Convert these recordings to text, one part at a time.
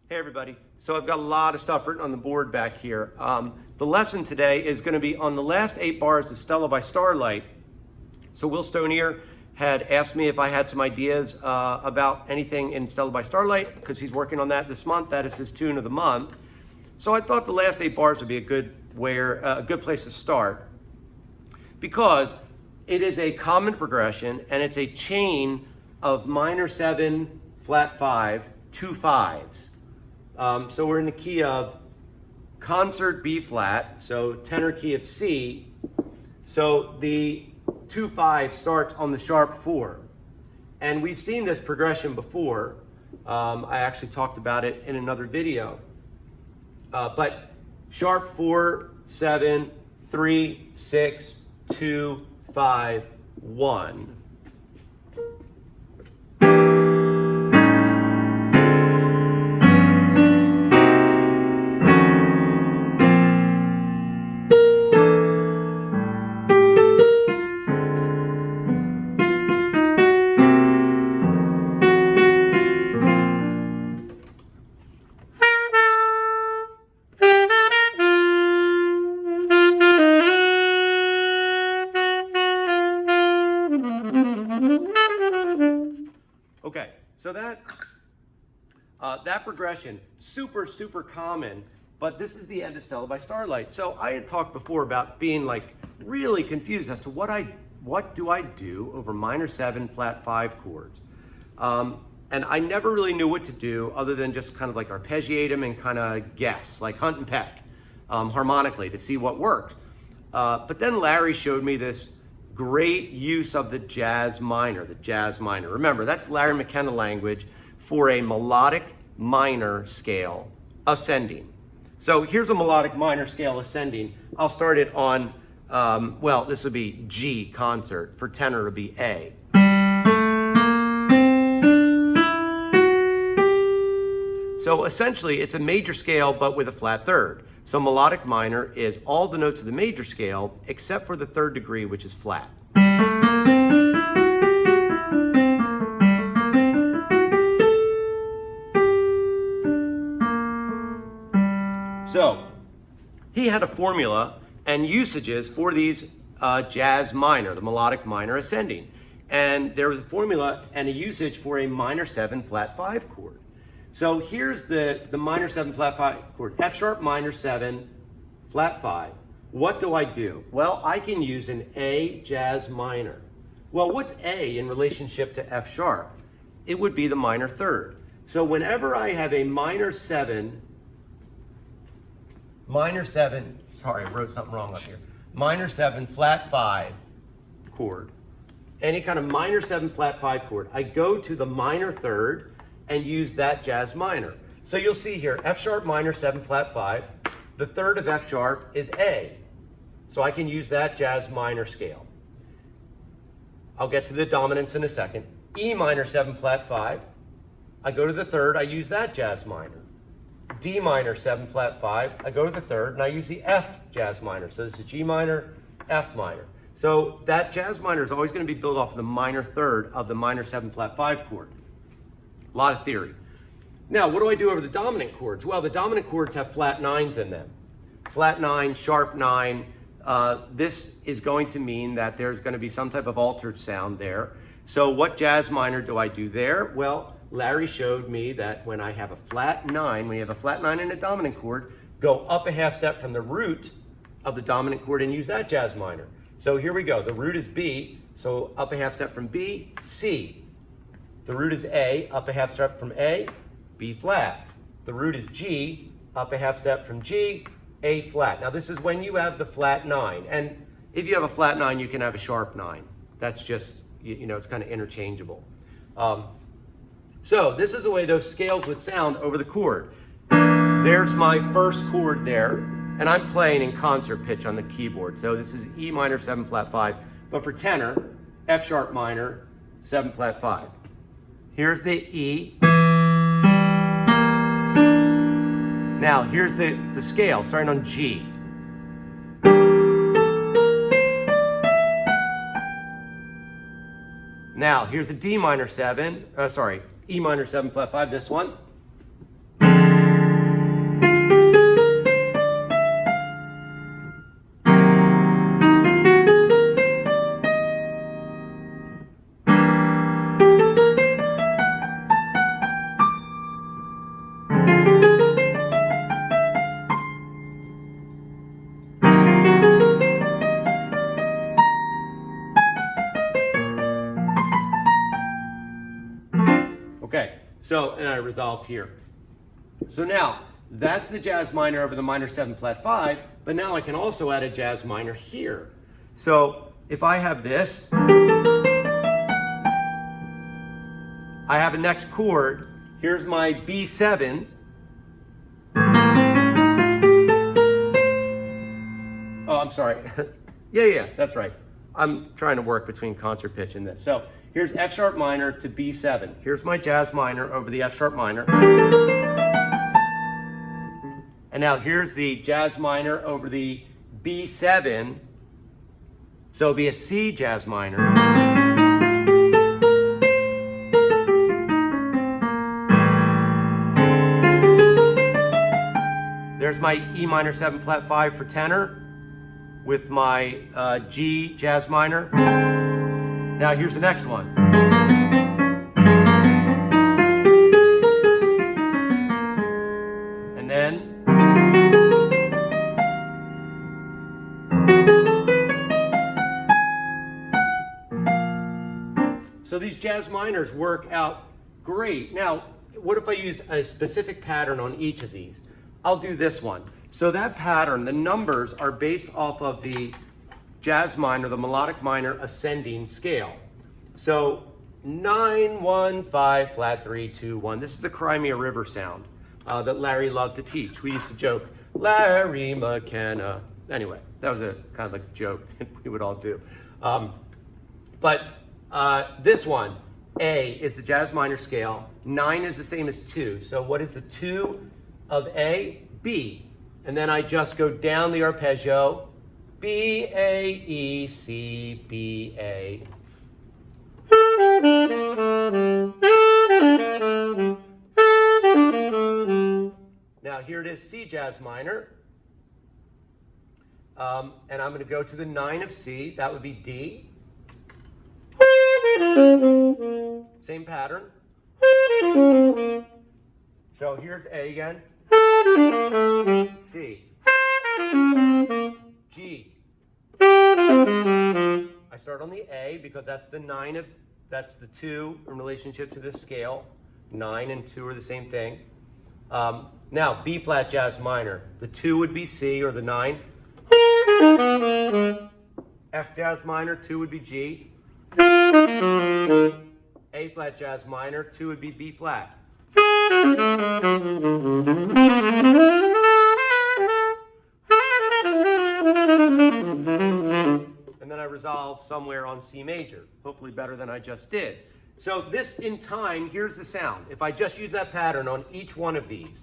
Hey everybody, so I've got a lot of stuff written on the board back here. The lesson today is going to be on the last 8 bars of Stella by Starlight. So Will Stonier had asked me if I had some ideas about anything in Stella by Starlight, because he's working on that this month. That is his tune of the month. So I thought the last 8 bars would be a good place to start, because it is a common progression and it's a chain of minor 7, flat 5, 2 5s. So we're in the key of concert B flat, so tenor key of C. So the 2 5 starts on the sharp 4. And we've seen this progression before. I actually talked about it in another video. But sharp 4, 7, 3, 6, 2, 5, 1. Okay, so that progression, super common, but this is the end of Stella by Starlight. So I had talked before about being like really confused as to what do I do over minor 7, flat 5 chords. And I never really knew what to do other than just kind of like arpeggiate them and kind of guess, like hunt and peck harmonically to see what works. But then Larry showed me this great use of the jazz minor, Remember, that's Larry McKenna language for a melodic minor scale ascending. So here's a melodic minor scale ascending. I'll start it on, well, this would be G concert. For tenor, it would be A. So essentially, it's a major scale, but with a flat third. So melodic minor is all the notes of the major scale, except for the 3rd degree, which is flat. So he had a formula and usages for these jazz minor, the melodic minor ascending. And there was a formula and a usage for a minor 7 flat 5 chord. So here's the minor 7 flat 5 chord, F sharp minor 7 flat 5. What do I do? Well, I can use an A jazz minor. Well, what's A in relationship to F sharp? It would be the minor 3rd. So whenever I have a minor 7, sorry, I wrote something wrong up here. Minor 7 flat 5 chord, any kind of minor 7 flat 5 chord, I go to the minor 3rd and use that jazz minor. So you'll see here, F sharp minor 7 flat 5, the 3rd of F sharp is A. So I can use that jazz minor scale. I'll get to the dominants in a second. E minor 7 flat 5, I go to the 3rd, I use that jazz minor. D minor 7 flat 5, I go to the 3rd and I use the F jazz minor. So this is G minor, F minor. So that jazz minor is always going to be built off of the minor 3rd of the minor 7 flat 5 chord. A lot of theory. Now, what do I do over the dominant chords? Well, the dominant chords have flat 9s in them. Flat 9, sharp 9. This is going to mean that there's going to be some type of altered sound there. So what jazz minor do I do there? Well, Larry showed me that when I have a flat 9, when you have a flat 9 in a dominant chord, go up a half step from the root of the dominant chord and use that jazz minor. So here we go. The root is B, so up a half step from B, C. The root is A, up a half step from A, B flat. The root is G, up a half step from G, A flat. Now this is when you have the flat 9. And if you have a flat 9, you can have a sharp 9. That's just, you know, it's kind of interchangeable. So this is the way those scales would sound over the chord. There's my first chord there, and I'm playing in concert pitch on the keyboard. So this is E minor 7 flat 5, but for tenor, F sharp minor 7 flat 5. Here's the E. Now here's the scale starting on G. Now here's a D minor 7, E minor 7 flat 5, this one. So, and I resolved here. So now, that's the jazz minor over the minor 7 flat 5, but now I can also add a jazz minor here. So if I have this, I have a next chord. Here's my B7. Oh, I'm sorry. yeah, that's right. I'm trying to work between concert pitch and this. So here's F sharp minor to B7. Here's my jazz minor over the F sharp minor. And now here's the jazz minor over the B7. So it'll be a C jazz minor. There's my E minor 7 flat 5 for tenor with my G jazz minor. Now here's the next one. And then so these jazz minors work out great. Now, what if I used a specific pattern on each of these? I'll do this one. So that pattern, the numbers are based off of the jazz minor, the melodic minor ascending scale. So 9, 1, 5, flat 3, 2, 1. This is the Crimea River sound that Larry loved to teach. We used to joke, Larry McKenna. Anyway, that was a kind of like a joke that we would all do. This one, A, is the jazz minor scale. 9 is the same as 2. So what is the 2 of A? B. And then I just go down the arpeggio. B, A, E, C, B, A. Now here it is, C jazz minor. And I'm going to go to the 9 of C. That would be D. Same pattern. So here's A again. C. G. I start on the A because that's the 9 of, that's the 2 in relationship to this scale. 9 and 2 are the same thing. Now, B flat jazz minor. The 2 would be C, or the 9. F jazz minor, 2 would be G. A flat jazz minor, 2 would be B flat. And then I resolve somewhere on C major, hopefully better than I just did. So this in time, here's the sound. If I just use that pattern on each one of these.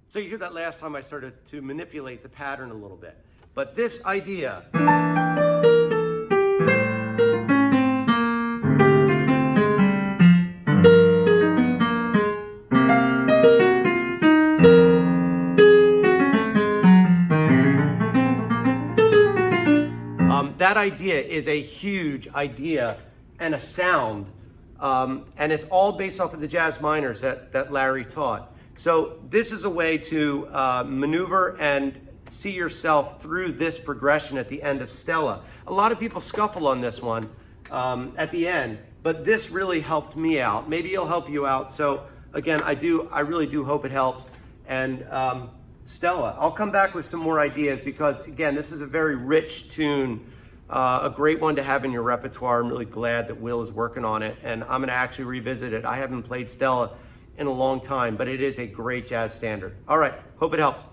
So you hear that last time I started to manipulate the pattern a little bit. But this idea, that idea is a huge idea and a sound. And it's all based off of the jazz minors that Larry taught. So this is a way to maneuver and see yourself through this progression at the end of Stella. A lot of people scuffle on this one at the end, but this really helped me out. Maybe it'll help you out. So again, I really do hope it helps. And Stella, I'll come back with some more ideas because again, this is a very rich tune, a great one to have in your repertoire. I'm really glad that Will is working on it, and I'm gonna actually revisit it. I haven't played Stella in a long time, but it is a great jazz standard. All right, hope it helps.